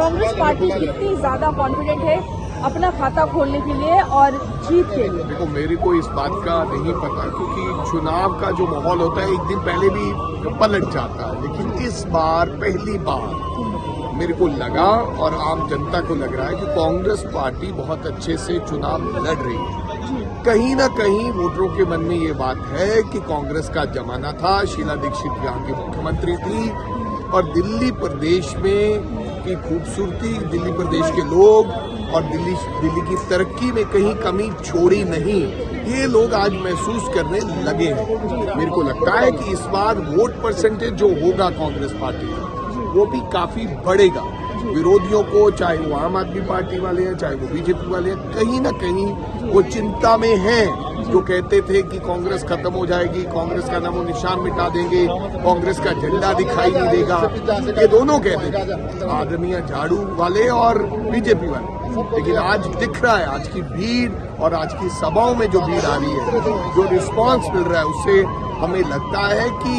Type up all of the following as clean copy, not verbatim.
Congress party कितनी ज्यादा confident है अपना खाता खोलने के लिए और जीत के लिए? देखो, मेरे को इस बात का नहीं पता, क्योंकि चुनाव का जो माहौल होता है एक दिन पहले भी पलट जाता है। लेकिन इस बार पहली बार मेरे को लगा और आम जनता को लग रहा है कि कांग्रेस पार्टी बहुत अच्छे से चुनाव लड़ रही है। कहीं ना कहीं वोटरों के मन में ये बात है कि कांग्रेस का जमाना था, शीला दीक्षित यहाँ की मुख्यमंत्री थी और दिल्ली प्रदेश में की खूबसूरती, दिल्ली प्रदेश के लोग और दिल्ली की तरक्की में कहीं कमी छोड़ी नहीं, ये लोग आज महसूस करने लगे हैं। मेरे को लगता है कि इस बार वोट परसेंटेज जो होगा कांग्रेस पार्टी का वो भी काफी बढ़ेगा। विरोधियों को, चाहे वो आम आदमी पार्टी वाले हैं चाहे वो बीजेपी वाले हैं, कहीं ना कहीं वो चिंता में हैं। जो कहते थे कि कांग्रेस खत्म हो जाएगी, कांग्रेस का नामो निशान मिटा देंगे, कांग्रेस का झंडा दिखाई नहीं देगा, ये दोनों कहते थे आदरणीय झाड़ू वाले और बीजेपी वाले। लेकिन आज दिख रहा है, आज की भीड़ और आज की सभाओं में जो भीड़ आ रही है, जो रिस्पांस मिल रहा है, उससे हमें लगता है कि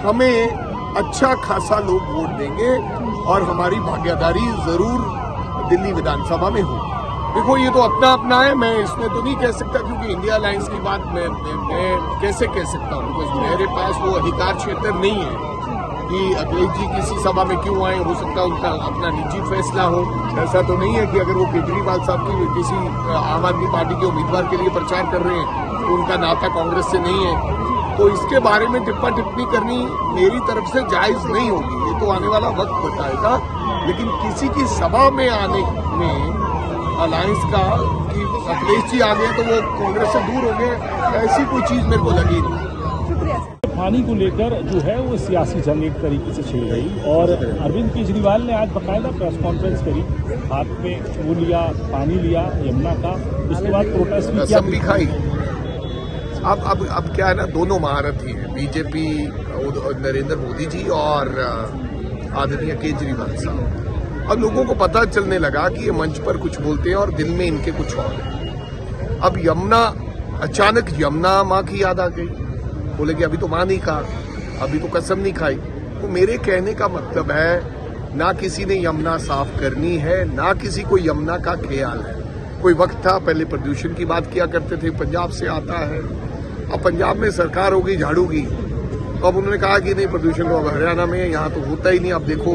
हमें अच्छा खासा लोग वोट देंगे और हमारी भागीदारी जरूर दिल्ली विधानसभा में हो। देखो, ये तो अपना अपना है, मैं इसमें तो नहीं कह सकता, क्योंकि इंडिया अलायंस की बात मैं कैसे कह सकता हूँ, बिकॉज मेरे पास वो अधिकार क्षेत्र नहीं है कि अखिलेश जी किसी सभा में क्यों आए। हो सकता है उनका अपना निजी फैसला हो। ऐसा तो नहीं है कि अगर वो केजरीवाल साहब की किसी आम आदमी पार्टी के उम्मीदवार के लिए प्रचार कर रहे हैं तो उनका नाता कांग्रेस से नहीं है, तो इसके बारे में टिप्पा टिप्पणी करनी मेरी तरफ से जायज नहीं होगी। ये तो आने वाला वक्त बताएगा। लेकिन किसी की सभा में आने में अलायंस का कि अखिलेश जी आ गए तो वो कांग्रेस से दूर हो गए, ऐसी कोई चीज मेरे को लगी नहीं। पानी को लेकर जो है वो सियासी जंग एक तरीके से छिड़ गई और अरविंद केजरीवाल ने आज बाकायदा प्रेस कॉन्फ्रेंस करी, हाथ में वो लिया, पानी लिया यमुना का, उसके बाद प्रोटेस्ट भी किया, भी खाई। अब क्या है ना, दोनों महारथी हैं, बीजेपी नरेंद्र मोदी जी और आदरणीय केजरीवाल साहब। अब लोगों को पता चलने लगा कि ये मंच पर कुछ बोलते हैं और दिल में इनके कुछ और है। अब यमुना, अचानक यमुना माँ की याद आ गई, बोले कि अभी तो माँ नहीं कहा, अभी तो कसम नहीं खाई। तो मेरे कहने का मतलब है, ना किसी ने यमुना साफ करनी है, ना किसी को यमुना का ख्याल है। कोई वक्त था पहले प्रदूषण की बात किया करते थे, पंजाब से आता है, अब पंजाब में सरकार होगी झाड़ू की, तो अब उन्होंने कहा कि नहीं प्रदूषण तो अब हरियाणा में, यहाँ तो होता ही नहीं। अब देखो,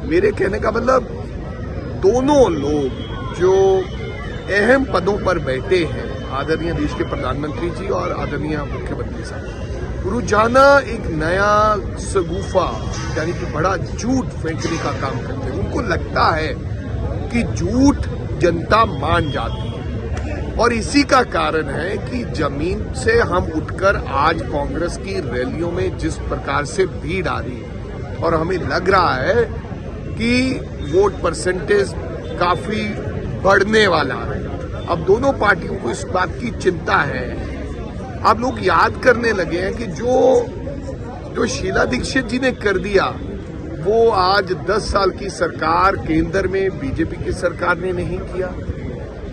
मेरे कहने का मतलब दोनों लोग जो अहम पदों पर बैठे हैं, आदरणीय देश के प्रधानमंत्री जी और आदरणीय मुख्यमंत्री साहब, रोजाना एक नया सगुफा यानी कि बड़ा झूठ फेंकने का काम करते हैं। उनको लगता है कि झूठ जनता मान जाती है और इसी का कारण है कि जमीन से हम उठकर आज कांग्रेस की रैलियों में जिस प्रकार से भीड़ आ रही है और हमें लग रहा है कि वोट परसेंटेज काफी बढ़ने वाला है। अब दोनों पार्टियों को इस बात की चिंता है। अब लोग याद करने लगे हैं कि जो शीला दीक्षित जी ने कर दिया वो आज 10 साल की सरकार केंद्र में बीजेपी की सरकार ने नहीं किया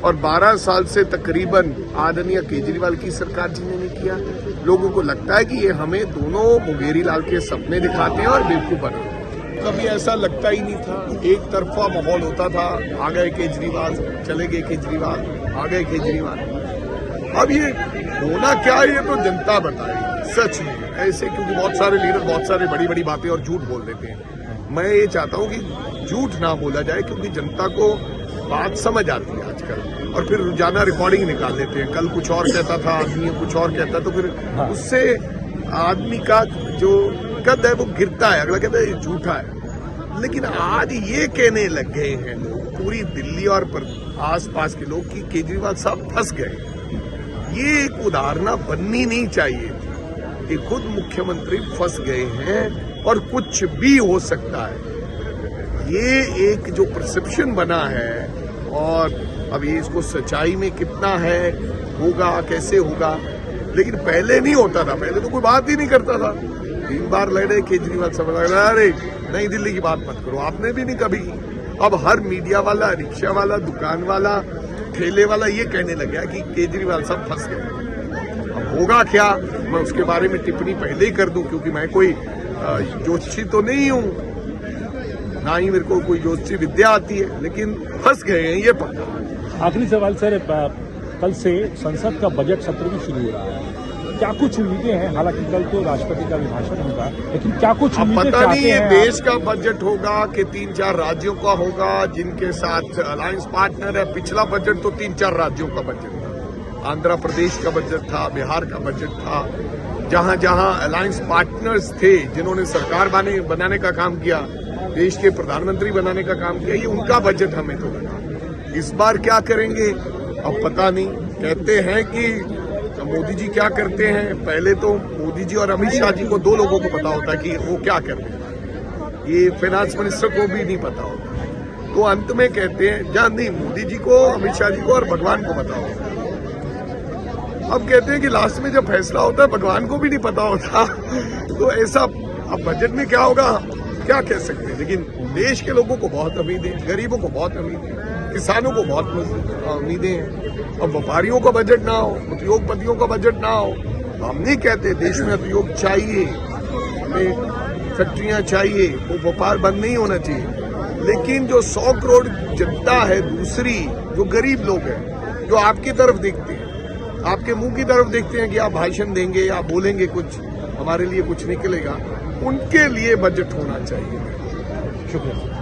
और 12 साल से तकरीबन आदरणीय केजरीवाल की सरकार जी ने नहीं किया। लोगों को लगता है कि ये हमें दोनों मुंगेरी लाल के सपने दिखाते हैं और बेवकूफ बनाते हैं। कभी ऐसा लगता ही नहीं था, एक तरफा माहौल होता था, आ गए केजरीवाल, चले गए केजरीवाल, आ गए केजरीवाल। अब ये होना क्या है ये तो जनता बताएगी सच में ऐसे, क्योंकि बहुत सारे लीडर बहुत सारे बड़ी बड़ी बातें और झूठ बोल देते हैं। मैं ये चाहता हूँ कि झूठ ना बोला जाए, क्योंकि जनता को बात समझ आती है आजकल, और फिर रोजाना रिकॉर्डिंग निकाल लेते हैं। कल कुछ और कहता था आदमी, कुछ और कहता, तो फिर उससे आदमी का जो कद है वो गिरता है, अगला कहता है ये झूठा है। लेकिन आज ये कहने लग गए हैं लोग, पूरी दिल्ली और आसपास के लोग, कि केजरीवाल साहब फंस गए। ये एक उदाहरण बननी नहीं चाहिए कि खुद मुख्यमंत्री फंस गए हैं और कुछ भी हो सकता है। ये एक जो परसेप्शन बना है, और अब ये इसको सच्चाई में कितना है, होगा कैसे होगा, लेकिन पहले नहीं होता था। पहले तो कोई बात ही नहीं करता था। 3 बार लड़े केजरीवाल साहब, अरे नई दिल्ली की बात मत करो, आपने भी नहीं कभी। अब हर मीडिया वाला, रिक्शा वाला, दुकान वाला, ठेले वाला ये कहने लगा कि केजरीवाल साहब फंस गए। अब होगा क्या, मैं उसके बारे में टिप्पणी पहले ही कर दूं, क्योंकि मैं कोई जोशी तो नहीं हूं। ना ही मेरे को कोई ज्योतिषी विद्या आती है, लेकिन फंस गए हैं ये पता। आखिरी सवाल सर, कल से संसद का बजट सत्र भी शुरू हो रहा है, क्या कुछ उम्मीदें हैं? हालांकि कल तो राष्ट्रपति का अभिभाषण होगा, लेकिन क्या कुछ अब उम्मीदें पता नहीं चाहते ये हैं देश का बजट होगा कि 3-4 राज्यों का होगा जिनके साथ अलायंस पार्टनर है। पिछला बजट तो 3-4 राज्यों का बजट था, आंध्र प्रदेश का बजट था, बिहार का बजट था, जहां जहां अलायंस पार्टनर्स थे जिन्होंने सरकार बनाने का काम किया, देश के प्रधानमंत्री बनाने का काम किया, ये उनका बजट हमें तो लगा। इस बार क्या करेंगे अब पता नहीं। कहते हैं कि मोदी जी क्या करते हैं, पहले तो मोदी जी और अमित शाह जी को 2 लोगों को पता होता है कि वो क्या करते हैं, ये फाइनेंस मिनिस्टर को भी नहीं पता होता। तो अंत में कहते हैं जहां नहीं मोदी जी को, अमित शाह जी को और भगवान को पता होता है। अब कहते हैं कि लास्ट में जब फैसला होता है भगवान को भी नहीं पता होता। तो ऐसा अब बजट में क्या होगा क्या कह सकते हैं, लेकिन देश के लोगों को बहुत उम्मीदें, गरीबों को बहुत उम्मीदें, किसानों को बहुत उम्मीदें हैं। अब व्यापारियों का बजट ना हो, उद्योगपतियों का बजट ना हो, तो हम नहीं कहते देश में उद्योग चाहिए, हमें फैक्ट्रियां चाहिए, वो व्यापार बंद नहीं होना चाहिए, लेकिन जो 100 करोड़ जनता है दूसरी, जो गरीब लोग हैं, जो आपकी तरफ देखते हैं, आपके मुंह की तरफ देखते हैं कि आप भाषण देंगे या बोलेंगे कुछ, हमारे लिए कुछ निकलेगा, उनके लिए बजट होना चाहिए। शुक्रिया।